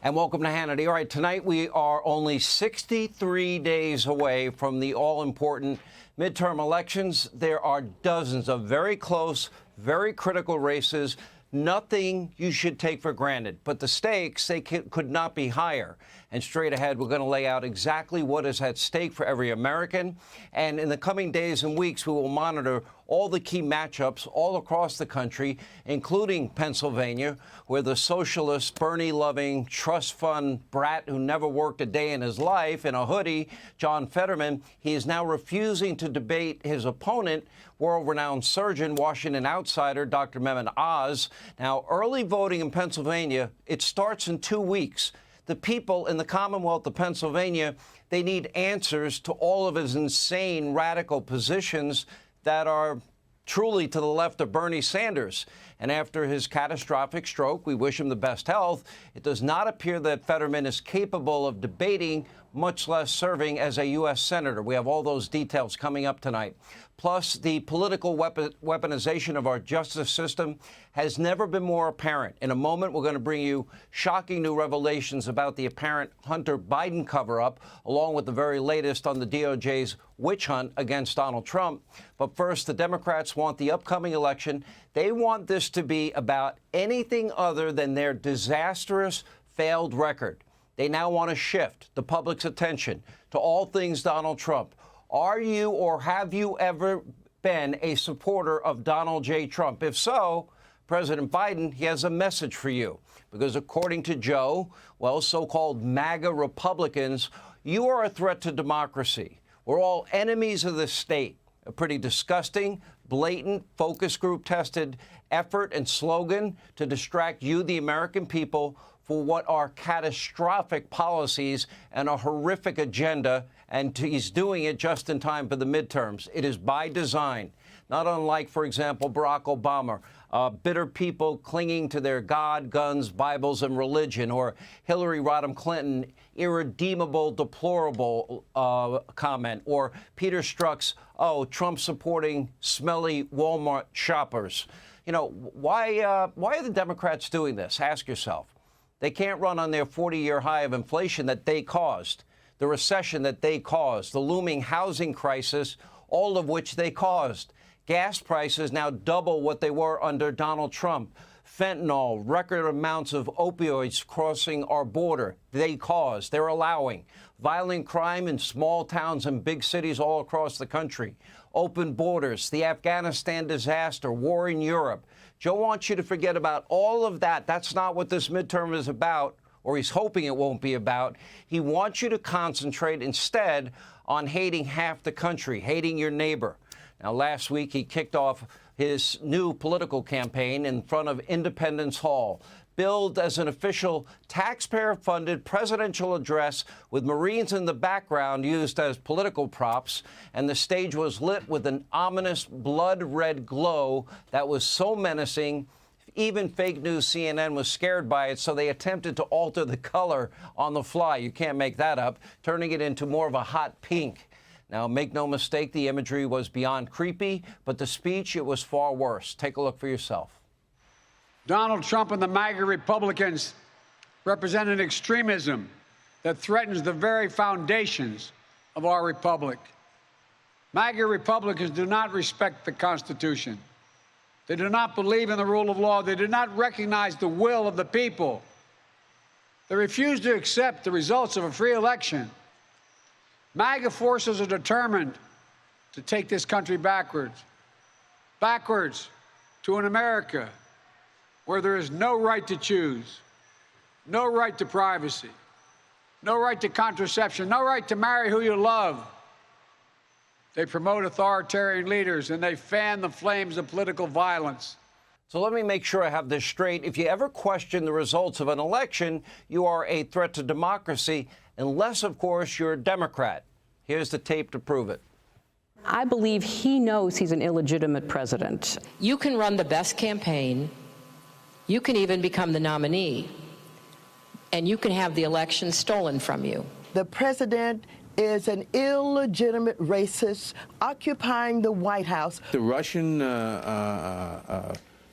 And welcome to Hannity. All right, tonight we are only 63 days away from the all-important midterm elections. There are dozens of very close, very critical races. Nothing you should take for granted. But the stakes, they could not be higher. And straight ahead, we're going to lay out exactly what is at stake for every American. And in the coming days and weeks, we will monitor all the key matchups all across the country, including Pennsylvania, where the socialist, Bernie-loving, trust fund brat who never worked a day in his life in a hoodie, John Fetterman, he is now refusing to debate his opponent, world-renowned surgeon, Washington outsider, Dr. Mehmet Oz. Now, early voting in Pennsylvania, it starts in 2 weeks. The people in the Commonwealth of Pennsylvania, they need answers to all of his insane, radical positions that are truly to the left of Bernie Sanders. And after his catastrophic stroke, we wish him the best health. It does not appear that Fetterman is capable of debating, much less serving as a U.S. Senator. We have all those details coming up tonight. Plus, the political weaponization of our justice system has never been more apparent. In a moment, we're going to bring you shocking new revelations about the apparent Hunter Biden cover-up, along with the very latest on the DOJ's witch hunt against Donald Trump. But first, the Democrats want the upcoming election. They want this to be about anything other than their disastrous, failed record. They now want to shift the public's attention to all things Donald Trump. Are you or have you ever been a supporter of Donald J. Trump? If so, President Biden, he has a message for you. Because according to Joe, well, so-called MAGA Republicans, you are a threat to democracy. We're all enemies of the state. A pretty disgusting, blatant, focus group tested effort and slogan to distract you, the American people, for what are catastrophic policies and a horrific agenda, and he's doing it just in time for the midterms. It is by design, not unlike, for example, Barack Obama, bitter people clinging to their God, guns, Bibles, and religion, or Hillary Rodham Clinton, irredeemable, deplorable comment, or Peter Strzok's, Trump supporting smelly Walmart shoppers. You know, why are the Democrats doing this? Ask yourself. They can't run on their 40-year high of inflation that they caused, the recession that they caused, the looming housing crisis, all of which they caused. Gas prices now double what they were under Donald Trump. Fentanyl, record amounts of opioids crossing our border, they caused, they're allowing. Violent crime in small towns and big cities all across the country. Open borders, the Afghanistan disaster, war in Europe. Joe wants you to forget about all of that. That's not what this midterm is about, or he's hoping it won't be about. He wants you to concentrate instead on hating half the country, hating your neighbor. Now, last week, he kicked off his new political campaign in front of Independence Hall, billed as an official taxpayer-funded presidential address with Marines in the background used as political props, and the stage was lit with an ominous blood-red glow that was so menacing, even fake news CNN was scared by it, so they attempted to alter the color on the fly. You can't make that up, turning it into more of a hot pink. Now, make no mistake, the imagery was beyond creepy, but the speech, it was far worse. Take a look for yourself. Donald Trump and the MAGA Republicans represent an extremism that threatens the very foundations of our republic. MAGA Republicans do not respect the Constitution. They do not believe in the rule of law. They do not recognize the will of the people. They refuse to accept the results of a free election. MAGA forces are determined to take this country backwards to an America where there is no right to choose, no right to privacy, no right to contraception, no right to marry who you love. They promote authoritarian leaders, and they fan the flames of political violence. So let me make sure I have this straight. If you ever question the results of an election, you are a threat to democracy, unless, of course, you're a Democrat. Here's the tape to prove it. I believe he knows he's an illegitimate president. You can run the best campaign. You can even become the nominee, and you can have the election stolen from you. The president is an illegitimate racist occupying the White House. The Russian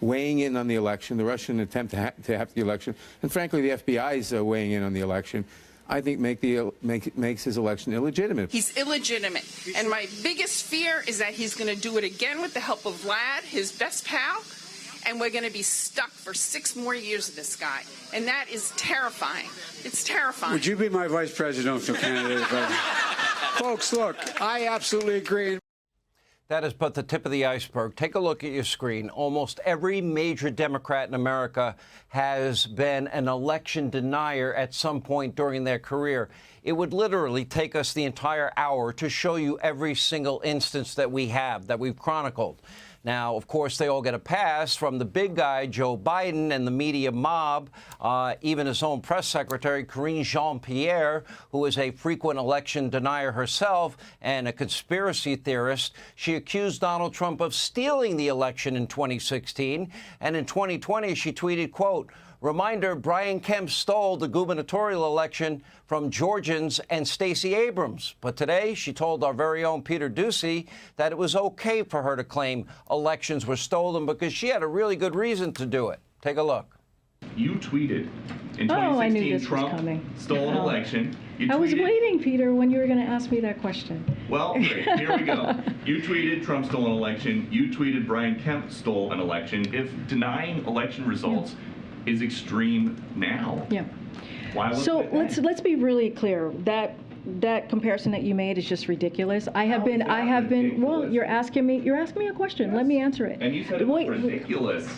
weighing in on the election, the Russian attempt to have the election, and frankly, the FBI's weighing in on the election, I think makes his election illegitimate. He's illegitimate. And my biggest fear is that he's going to do it again with the help of Vlad, his best pal, and we're going to be stuck for 6 more years with this guy. And that is terrifying. It's terrifying. Would you be my vice presidential candidate? Folks, look, I absolutely agree. That is but the tip of the iceberg. Take a look at your screen. Almost every major Democrat in America has been an election denier at some point during their career. It would literally take us the entire hour to show you every single instance that we've chronicled. Now, of course, they all get a pass from the big guy, Joe Biden, and the media mob, even his own press secretary, Karine Jean-Pierre, who is a frequent election denier herself and a conspiracy theorist. She accused Donald Trump of stealing the election in 2016. And in 2020, she tweeted, quote, "Reminder, Brian Kemp stole the gubernatorial election from Georgians and Stacey Abrams." But today, she told our very own Peter Doocy that it was okay for her to claim elections were stolen because she had a really good reason to do it. Take a look. You tweeted in 2016 I knew this was Trump coming. stole an election. I was waiting, Peter, when you were going to ask me that question. Well, great. Here we go. You tweeted Trump stole an election. You tweeted Brian Kemp stole an election. If denying election results is extreme now, why So let's be really clear. That comparison that you made is just ridiculous. I have been. Well, you're asking me a question. Let me answer it. and you said it was ridiculous.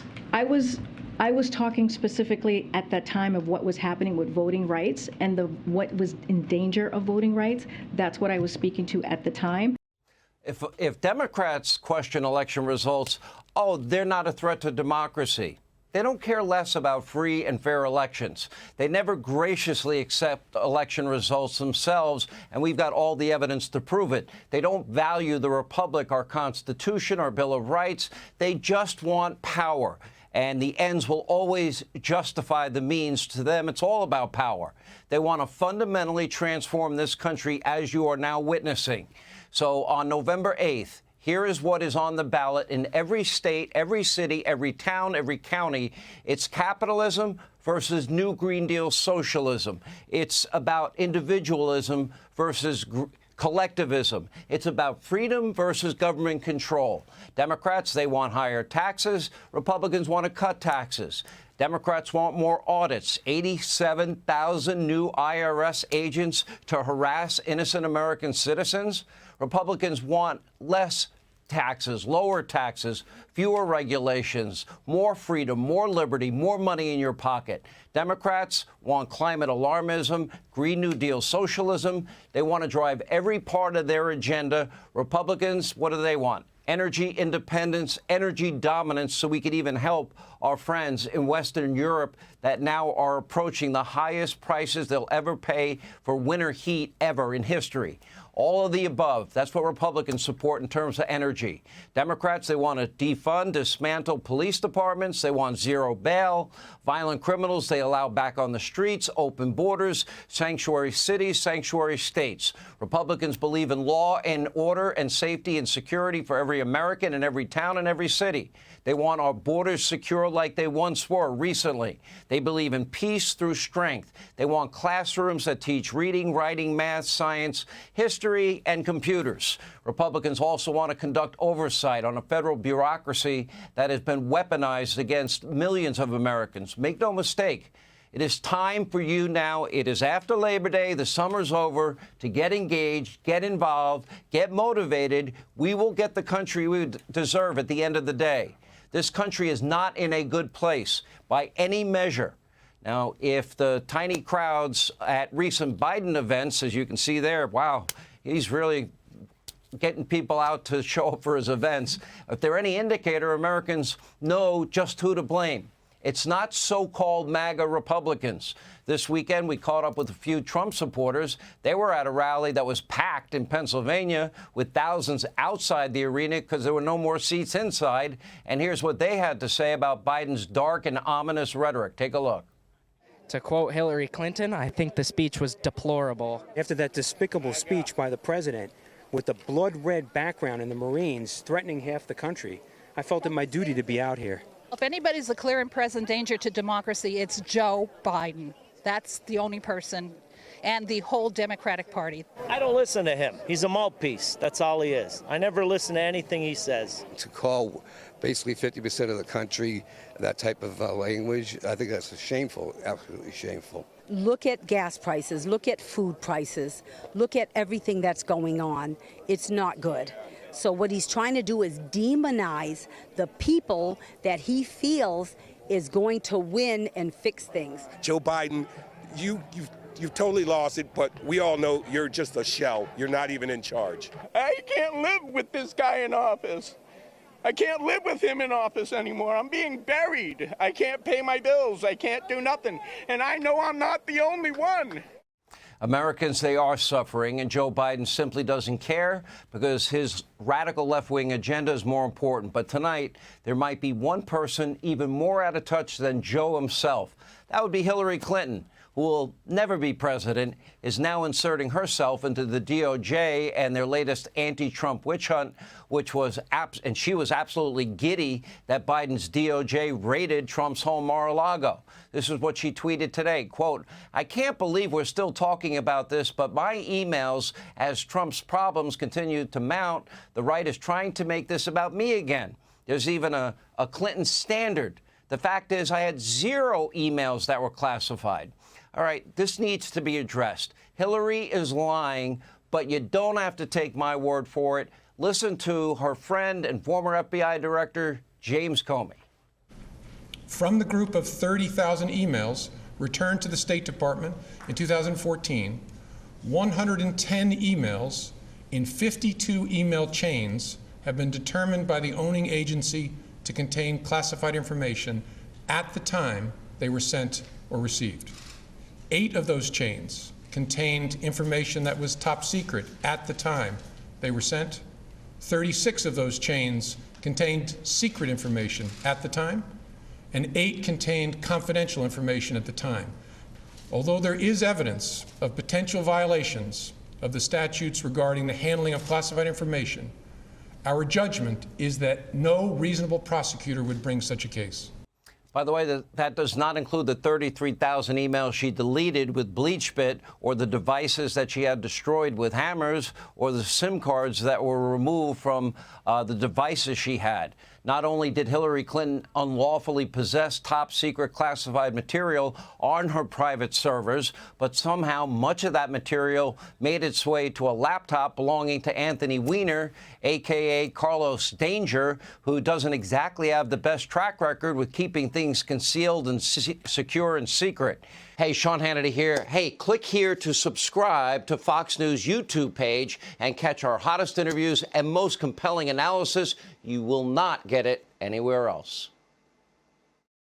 I was talking specifically at that time of what was happening with voting rights and what was in danger of voting rights. That's what I was speaking to at the time. If Democrats question election results, they're not a threat to democracy. They don't care less about free and fair elections. They never graciously accept election results themselves, and we've got all the evidence to prove it. They don't value the Republic, our Constitution, our Bill of Rights. They just want power. And the ends will always justify the means. To them, it's all about power. They want to fundamentally transform this country, as you are now witnessing. So on November 8th, here is what is on the ballot in every state, every city, every town, every county. It's capitalism versus New Green Deal socialism. It's about individualism versus collectivism. It's about freedom versus government control. Democrats, they want higher taxes. Republicans want to cut taxes. Democrats want more audits, 87,000 new IRS agents to harass innocent American citizens. Republicans want less taxes, lower taxes, fewer regulations, more freedom, more liberty, more money in your pocket. Democrats want climate alarmism, Green New Deal socialism. They want to drive every part of their agenda. Republicans, what do they want? Energy independence, energy dominance, so we could even help our friends in Western Europe that now are approaching the highest prices they'll ever pay for winter heat ever in history. All of the above. That's what Republicans support in terms of energy. Democrats, they want to defund, dismantle police departments. They want zero bail. Violent criminals, they allow back on the streets, open borders, sanctuary cities, sanctuary states. Republicans believe in law and order and safety and security for every American in every town and every city. They want our borders secure like they once were recently. They believe in peace through strength. They want classrooms that teach reading, writing, math, science, history, and computers. Republicans also want to conduct oversight on a federal bureaucracy that has been weaponized against millions of Americans. Make no mistake. It is time for you now. It is after Labor Day. The summer's over. To get engaged, get involved, get motivated. We will get the country we deserve at the end of the day. This country is not in a good place by any measure. Now, if the tiny crowds at recent Biden events, as you can see there, wow, he's really getting people out to show up for his events. If they're any indicator, Americans know just who to blame. It's not so-called MAGA Republicans. This weekend, we caught up with a few Trump supporters. They were at a rally that was packed in Pennsylvania with thousands outside the arena because there were no more seats inside. And here's what they had to say about Biden's dark and ominous rhetoric. Take a look. To quote Hillary Clinton, I think the speech was deplorable. After that despicable speech by the president with the blood red background in the Marines threatening half the country, I felt it my duty to be out here. If anybody's a clear and present danger to democracy, it's Joe Biden. That's the only person, and the whole Democratic Party. I don't listen to him. He's a mouthpiece. That's all he is. I never listen to anything he says. To call basically 50% of the country that type of language, I think that's shameful, absolutely shameful. Look at gas prices, look at food prices, look at everything that's going on. It's not good. So what he's trying to do is demonize the people that he feels is going to win and fix things. Joe Biden, you've totally lost it, but we all know you're just a shell. You're not even in charge. I can't live with this guy in office. I can't live with him in office anymore. I'm being buried. I can't pay my bills. I can't do nothing. And I know I'm not the only one. Americans, they are suffering, and Joe Biden simply doesn't care because his radical left-wing agenda is more important. But tonight, there might be one person even more out of touch than Joe himself. That would be Hillary Clinton, who will never be president, is now inserting herself into the DOJ and their latest anti-Trump witch hunt, which was and she was absolutely giddy that Biden's DOJ raided Trump's home Mar-a-Lago. This is what she tweeted today, quote, "I can't believe we're still talking about this, but my emails, as Trump's problems continue to mount, the right is trying to make this about me again. There's even a Clinton standard. The fact is I had 0 emails that were classified." All right, this needs to be addressed. Hillary is lying, but you don't have to take my word for it. Listen to her friend and former FBI Director, James Comey. From the group of 30,000 emails returned to the State Department in 2014, 110 emails in 52 email chains have been determined by the owning agency to contain classified information at the time they were sent or received. 8 of those chains contained information that was top secret at the time they were sent. 36 of those chains contained secret information at the time, and 8 contained confidential information at the time. Although there is evidence of potential violations of the statutes regarding the handling of classified information, our judgment is that no reasonable prosecutor would bring such a case. By the way, that does not include the 33,000 emails she deleted with BleachBit, or the devices that she had destroyed with hammers, or the SIM cards that were removed from the devices she had. Not only did Hillary Clinton unlawfully possess top-secret classified material on her private servers, but somehow much of that material made its way to a laptop belonging to Anthony Weiner, a.k.a. Carlos Danger, who doesn't exactly have the best track record with keeping things concealed and secure and secret. Hey, Sean Hannity here. Hey, click here to subscribe to Fox News YouTube page and catch our hottest interviews and most compelling analysis. You will not get it anywhere else.